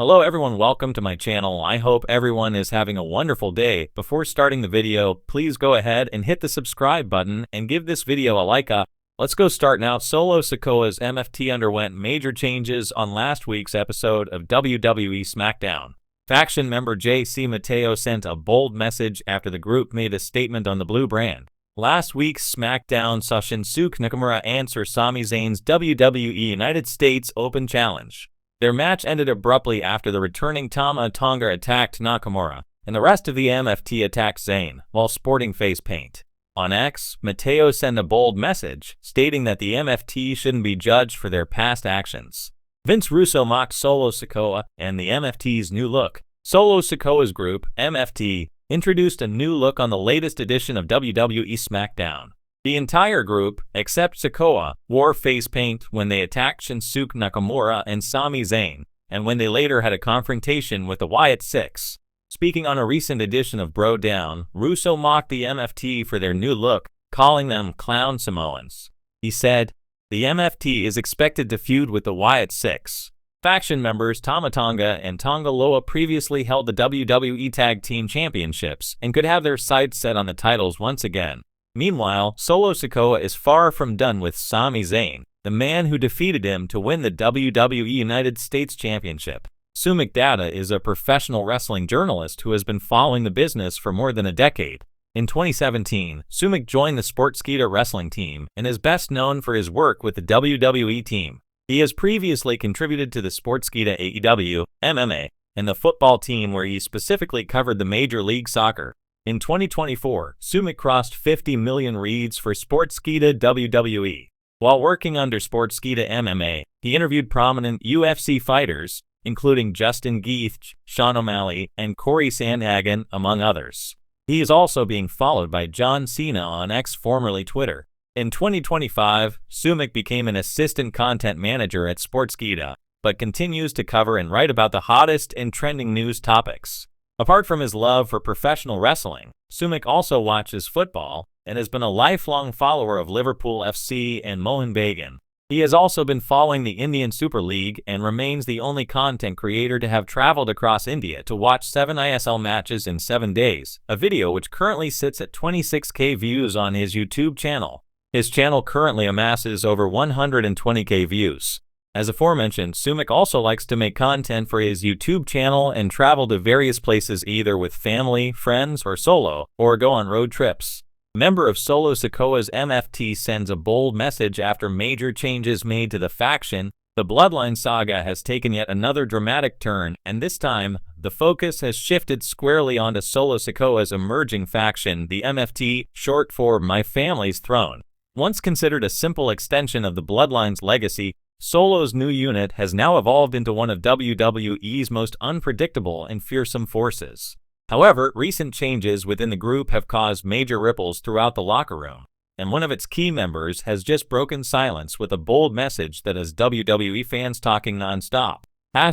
Hello everyone, welcome to my channel. I hope everyone is having a wonderful day. Before starting the video, please go ahead and hit the subscribe button and give this video a like up. Let's go start now. Solo Sikoa's MFT underwent major changes on last week's episode of WWE SmackDown. Faction member JC Mateo sent a bold message after the group made a statement on the blue brand. Last week's SmackDown saw Shinsuke Nakamura answer Sami Zayn's WWE United States Open Challenge. Their match ended abruptly after the returning Tama Tonga attacked Nakamura, and the rest of the MFT attacked Zayn while sporting face paint. On X, Mateo sent a bold message, stating that the MFT shouldn't be judged for their past actions. Vince Russo mocked Solo Sikoa and the MFT's new look. Solo Sikoa's group, MFT, introduced a new look on the latest edition of WWE SmackDown. The entire group, except Sikoa, wore face paint when they attacked Shinsuke Nakamura and Sami Zayn, and when they later had a confrontation with the Wyatt Six. Speaking on a recent edition of Bro Down, Russo mocked the MFT for their new look, calling them clown Samoans. He said, "The MFT is expected to feud with the Wyatt Six." Faction members Tama Tonga and Tonga Loa previously held the WWE Tag Team Championships and could have their sights set on the titles once again. Meanwhile, Solo Sikoa is far from done with Sami Zayn, the man who defeated him to win the WWE United States Championship. Sumic Data is a professional wrestling journalist who has been following the business for more than a decade. In 2017, Sumic joined the Sportskeeda wrestling team and is best known for his work with the WWE team. He has previously contributed to the Sportskeeda AEW, MMA, and the football team where he specifically covered the Major League Soccer. In 2024, Sumic crossed 50 million reads for Sportskeeda WWE. While working under Sportskeeda MMA, he interviewed prominent UFC fighters, including Justin Gaethje, Sean O'Malley, and Corey Sandhagen, among others. He is also being followed by John Cena on X, formerly Twitter. In 2025, Sumic became an assistant content manager at Sportskeeda, but continues to cover and write about the hottest and trending news topics. Apart from his love for professional wrestling, Sumic also watches football and has been a lifelong follower of Liverpool FC and Mohun Bagan. He has also been following the Indian Super League and remains the only content creator to have traveled across India to watch 7 ISL matches in 7 days, a video which currently sits at 26k views on his YouTube channel. His channel currently amasses over 120k views. As aforementioned, Sumic also likes to make content for his YouTube channel and travel to various places either with family, friends, or solo, or go on road trips. Member of Solo Sikoa's MFT sends a bold message after major changes made to the faction. The Bloodline saga has taken yet another dramatic turn, and this time, the focus has shifted squarely onto Solo Sikoa's emerging faction, the MFT, short for My Family's Throne. Once considered a simple extension of the Bloodline's legacy, Solo's new unit has now evolved into one of WWE's most unpredictable and fearsome forces. However, recent changes within the group have caused major ripples throughout the locker room, and one of its key members has just broken silence with a bold message that has WWE fans talking non-stop. A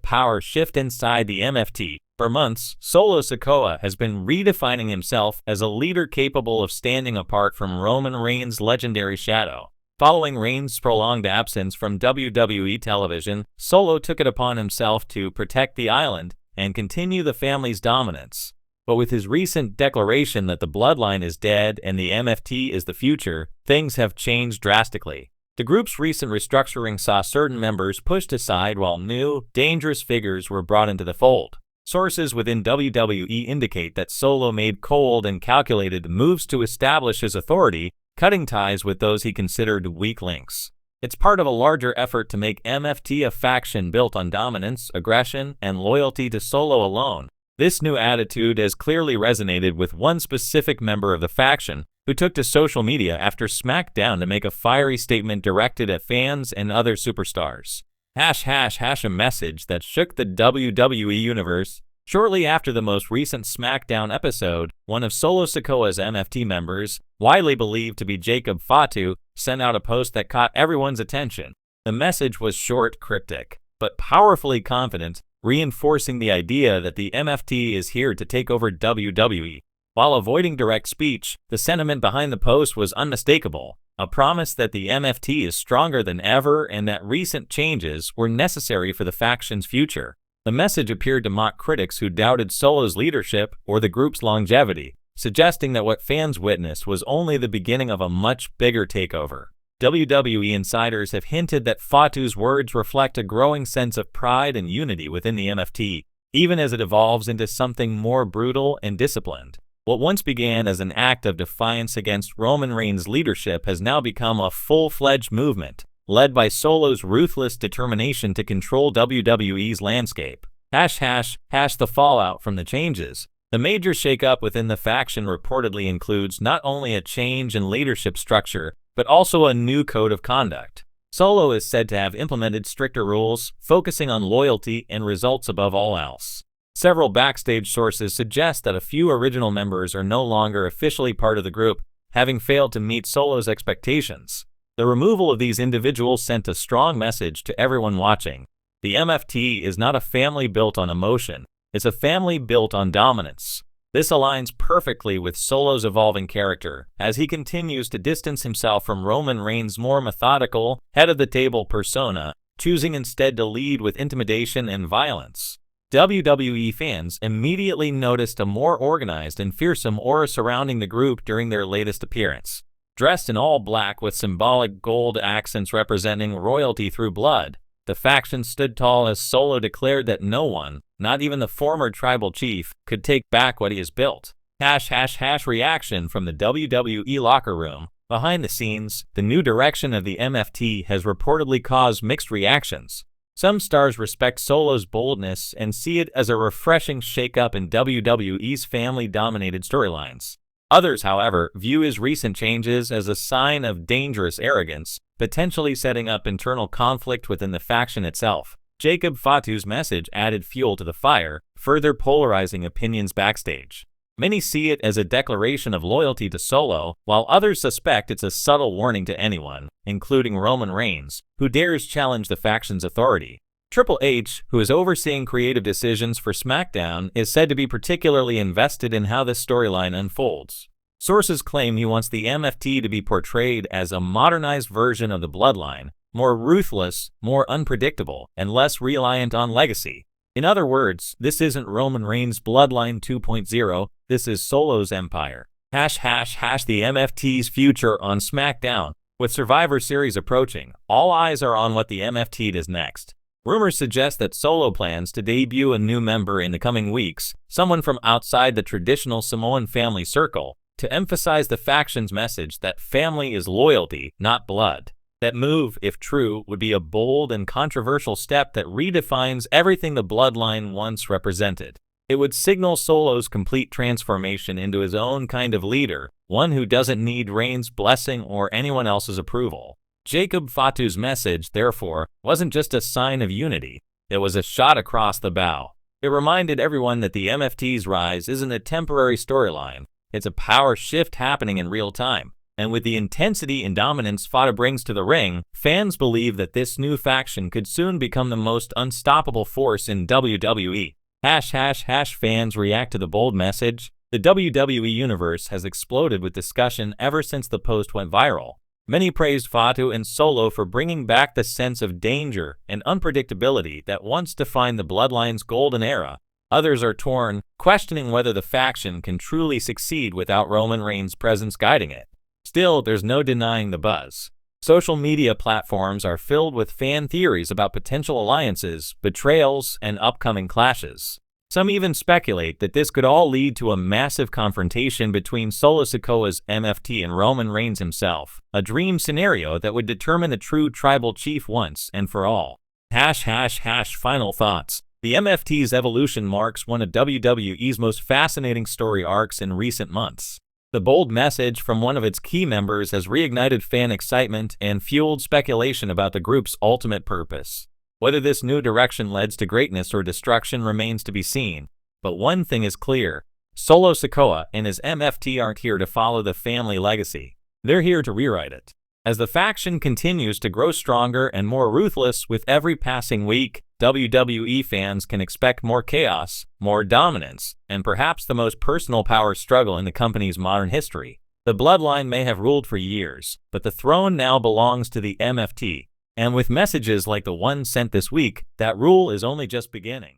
power shift inside the MFT. For months, Solo Sikoa has been redefining himself as a leader capable of standing apart from Roman Reigns' legendary shadow. Following Reigns' prolonged absence from WWE television, Solo took it upon himself to protect the island and continue the family's dominance. But with his recent declaration that the Bloodline is dead and the MFT is the future, things have changed drastically. The group's recent restructuring saw certain members pushed aside while new, dangerous figures were brought into the fold. Sources within WWE indicate that Solo made cold and calculated moves to establish his authority, cutting ties with those he considered weak links. It's part of a larger effort to make MFT a faction built on dominance, aggression, and loyalty to Solo alone. This new attitude has clearly resonated with one specific member of the faction, who took to social media after SmackDown to make a fiery statement directed at fans and other superstars. A message that shook the WWE universe. Shortly after the most recent SmackDown episode, one of Solo Sikoa's MFT members, widely believed to be Jacob Fatu, sent out a post that caught everyone's attention. The message was short, cryptic, but powerfully confident, reinforcing the idea that the MFT is here to take over WWE. While avoiding direct speech, the sentiment behind the post was unmistakable, a promise that the MFT is stronger than ever and that recent changes were necessary for the faction's future. The message appeared to mock critics who doubted Solo's leadership or the group's longevity, suggesting that what fans witnessed was only the beginning of a much bigger takeover. WWE insiders have hinted that Fatu's words reflect a growing sense of pride and unity within the MFT, even as it evolves into something more brutal and disciplined. What once began as an act of defiance against Roman Reigns' leadership has now become a full-fledged movement, led by Solo's ruthless determination to control WWE's landscape. The fallout from the changes. The major shakeup within the faction reportedly includes not only a change in leadership structure, but also a new code of conduct. Solo is said to have implemented stricter rules, focusing on loyalty and results above all else. Several backstage sources suggest that a few original members are no longer officially part of the group, having failed to meet Solo's expectations. The removal of these individuals sent a strong message to everyone watching. The MFT is not a family built on emotion, it's a family built on dominance. This aligns perfectly with Solo's evolving character, as he continues to distance himself from Roman Reigns' more methodical, head-of-the-table persona, choosing instead to lead with intimidation and violence. WWE fans immediately noticed a more organized and fearsome aura surrounding the group during their latest appearance. Dressed in all black with symbolic gold accents representing royalty through blood, the faction stood tall as Solo declared that no one, not even the former tribal chief, could take back what he has built. Reaction from the WWE locker room. Behind the scenes, the new direction of the MFT has reportedly caused mixed reactions. Some stars respect Solo's boldness and see it as a refreshing shake-up in WWE's family-dominated storylines. Others, however, view his recent changes as a sign of dangerous arrogance, potentially setting up internal conflict within the faction itself. Jacob Fatu's message added fuel to the fire, further polarizing opinions backstage. Many see it as a declaration of loyalty to Solo, while others suspect it's a subtle warning to anyone, including Roman Reigns, who dares challenge the faction's authority. Triple H, who is overseeing creative decisions for SmackDown, is said to be particularly invested in how this storyline unfolds. Sources claim he wants the MFT to be portrayed as a modernized version of the Bloodline, more ruthless, more unpredictable, and less reliant on legacy. In other words, this isn't Roman Reigns' Bloodline 2.0, this is Solo's empire. The MFT's future on SmackDown. With Survivor Series approaching, all eyes are on what the MFT does next. Rumors suggest that Solo plans to debut a new member in the coming weeks, someone from outside the traditional Samoan family circle, to emphasize the faction's message that family is loyalty, not blood. That move, if true, would be a bold and controversial step that redefines everything the Bloodline once represented. It would signal Solo's complete transformation into his own kind of leader, one who doesn't need Reigns' blessing or anyone else's approval. Jacob Fatu's message, therefore, wasn't just a sign of unity, it was a shot across the bow. It reminded everyone that the MFT's rise isn't a temporary storyline, it's a power shift happening in real time. And with the intensity and dominance Fatu brings to the ring, fans believe that this new faction could soon become the most unstoppable force in WWE. Fans react to the bold message. The WWE universe has exploded with discussion ever since the post went viral. Many praised Fatu and Solo for bringing back the sense of danger and unpredictability that once defined the Bloodline's golden era. Others are torn, questioning whether the faction can truly succeed without Roman Reigns' presence guiding it. Still, there's no denying the buzz. Social media platforms are filled with fan theories about potential alliances, betrayals, and upcoming clashes. Some even speculate that this could all lead to a massive confrontation between Solo Sikoa's MFT and Roman Reigns himself, a dream scenario that would determine the true tribal chief once and for all. Final thoughts. The MFT's evolution marks one of WWE's most fascinating story arcs in recent months. The bold message from one of its key members has reignited fan excitement and fueled speculation about the group's ultimate purpose. Whether this new direction leads to greatness or destruction remains to be seen, but one thing is clear. Solo Sikoa and his MFT aren't here to follow the family legacy. They're here to rewrite it. As the faction continues to grow stronger and more ruthless with every passing week, WWE fans can expect more chaos, more dominance, and perhaps the most personal power struggle in the company's modern history. The Bloodline may have ruled for years, but the throne now belongs to the MFT. And with messages like the one sent this week, that rule is only just beginning.